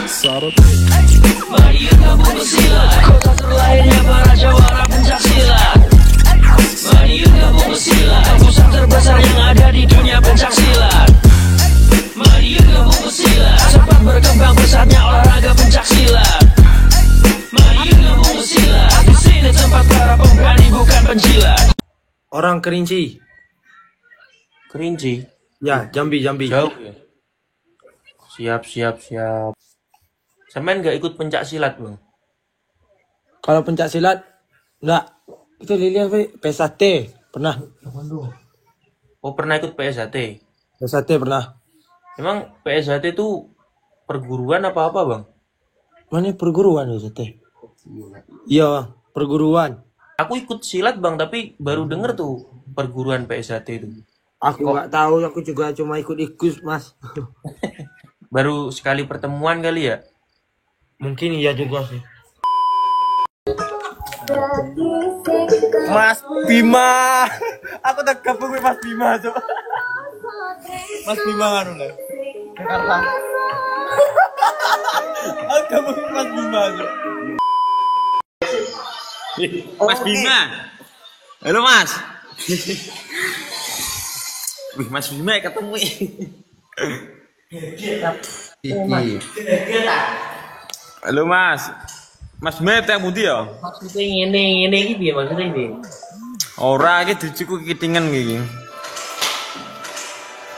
Mari gabung bersilat, kota terlahirnya para jawara pencak silat. Mari gabung bersilat, pusat terbesar yang ada di dunia pencak silat. Mari gabung bersilat, cepat berkembang pesatnya olahraga pencak silat. Mari gabung bersilat, di sini tempat para pemberani bukan penjilat. Orang Kerinci. Kerinci? Ya, Jambi. Jauh ya? Siap. Sampean nggak ikut pencak silat, Bang? Kalau pencak silat, enggak. Itu lihat PSAT pernah. Oh, pernah ikut PSAT? PSAT pernah. Emang PSAT itu perguruan apa-apa, Bang? Mana perguruan PSAT? Iya, Bang. Perguruan. Aku ikut silat, Bang, tapi baru denger tuh perguruan PSAT itu. Aku nggak tahu, aku juga cuma ikut-ikut, Mas. Baru sekali pertemuan kali ya? Mungkin iya juga sih. Mas Bima, aku tak gabung sama Mas Bima tuh. Mas Bima kan udah. Jakarta. Aku gabung sama Mas Bima tuh. Mas Bima. Halo Mas. Wih, Mas Bima ketemu. Halo Mas. Mas Bima teh budi ya? Maksudnya ini gitu ya, maksudnya ini. Ora iki dicukup kitingan iki.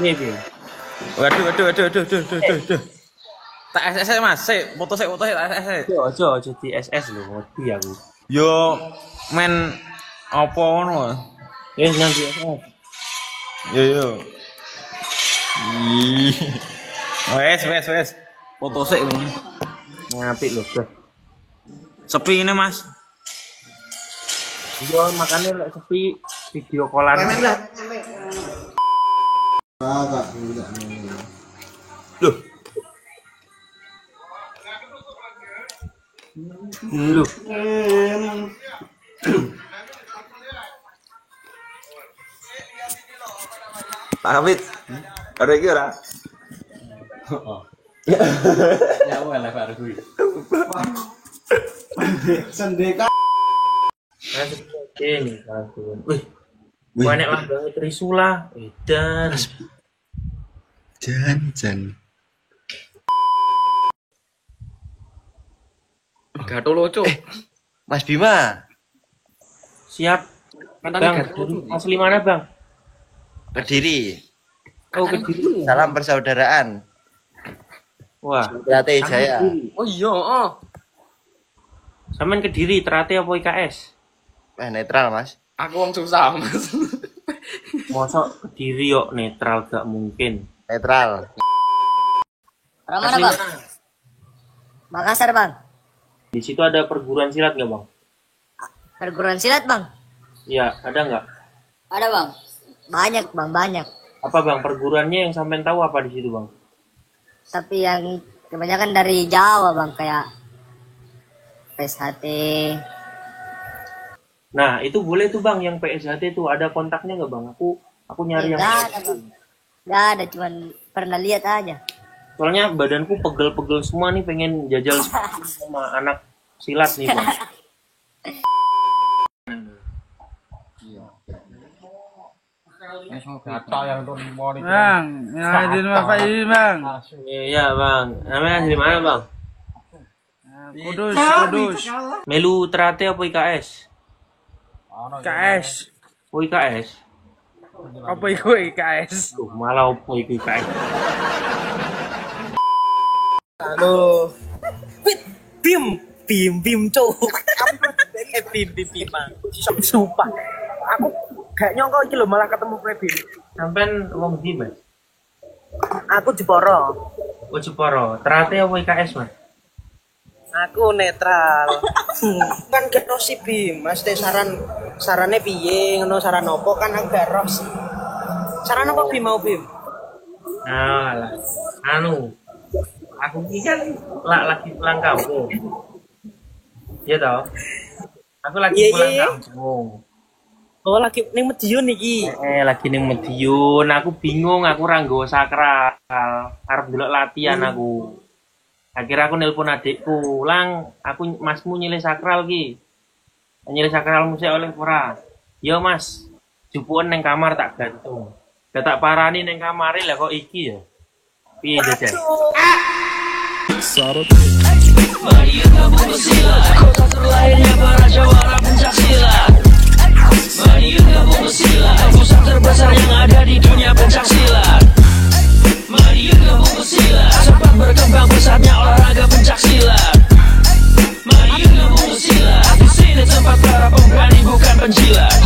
Ini. Waduh. Tak SS Mas, sik, foto sik SS. Ojo di SS lho, ngerti aku. Yo men apa ngono? Nang di SS. Yo. Ih. Wes. Foto sik lho. Ngapik lho, Bro. Sepi ini Mas. Yo makane lek sepi video callan. Loh. Pak Hamid, ada iki ora? Ya wala baru kuwi. Sendeka. Ini langsung. Wih. Banyak lah banget Trisula. Edan. Jan. Gato lucu. Mas Bima. Siap. Bang, asli mana, Bang? Kediri. Oh, Kediri. Salam persaudaraan. Wah, Trate Jaya. Oh iya, oh. Sampean Kediri, Trate apa IKS? Netral, Mas. Aku wong susah, Mas. Mosok Kediri yuk netral gak mungkin. Netral. Orang mana, Bang? Makassar, Bang. Di situ ada perguruan silat nggak, Bang? Perguruan silat, Bang? Iya, ada nggak? Ada, Bang. Banyak, Bang, banyak. Apa, Bang? Perguruannya yang sampean tahu apa di situ, Bang? Tapi yang kebanyakan dari Jawa, Bang, kayak PSHT. Nah, itu boleh tuh, Bang, yang PSHT itu ada kontaknya nggak, Bang? Aku nyari yang... Nggak ada, Bang. Nggak ada, cuman pernah lihat aja. Soalnya badanku pegel-pegel semua nih, pengen jajal sama anak silat nih, Bang. Bang, yang di rumah Pak ini, Bang. Iya, Bang. Namanya dari mana, Bang? Kudus. Melu Trate apa IKS? KS. Oh, IKS? Apa itu IKS? Tuh, malah apa itu IKS? Halo. Bim, cuk. Bim, Bang. Sumpah. Aku gak nyongko iki lho malah ketemu kowe, Bim. Sampean wong ndi, Mas? Aku Jepara. Oh, Jepara. Trate apa IKS, Mas? Aku netral. Kan gak roh sih, Bim. Mas sarane piye ngono, saran opo kan aku gak roh sih. Saran apa Bim mau, Bim? Nah, anu. Aku ini kan lagi pulang kampung. Iya toh? Aku lagi pulang kampung. Oh, lagi ning Madiun iki. Lagi ning Madiun. Aku bingung, aku ora nggawa sakral. Arep ndelok latihan aku. Akhirnya aku nelpon adikku, "Lang, aku masmu nyilih sakral ki." Nyilih sakral musik oleh ora. "Yo Mas, jupuan neng kamar tak gantung." Gak tak parani neng kamare lah kok iki ya. Piye jajan? Mari kamu bersilat, kota terlahirnya para jawara pencak silat. Mari kamu bersilat, pusat terbesar yang ada di dunia pencak silat. Mari kamu bersilat, sempat berkembang pesatnya olahraga pencak silat. Mari kamu bersilat, di sini tempat para pemberani bukan penjilat.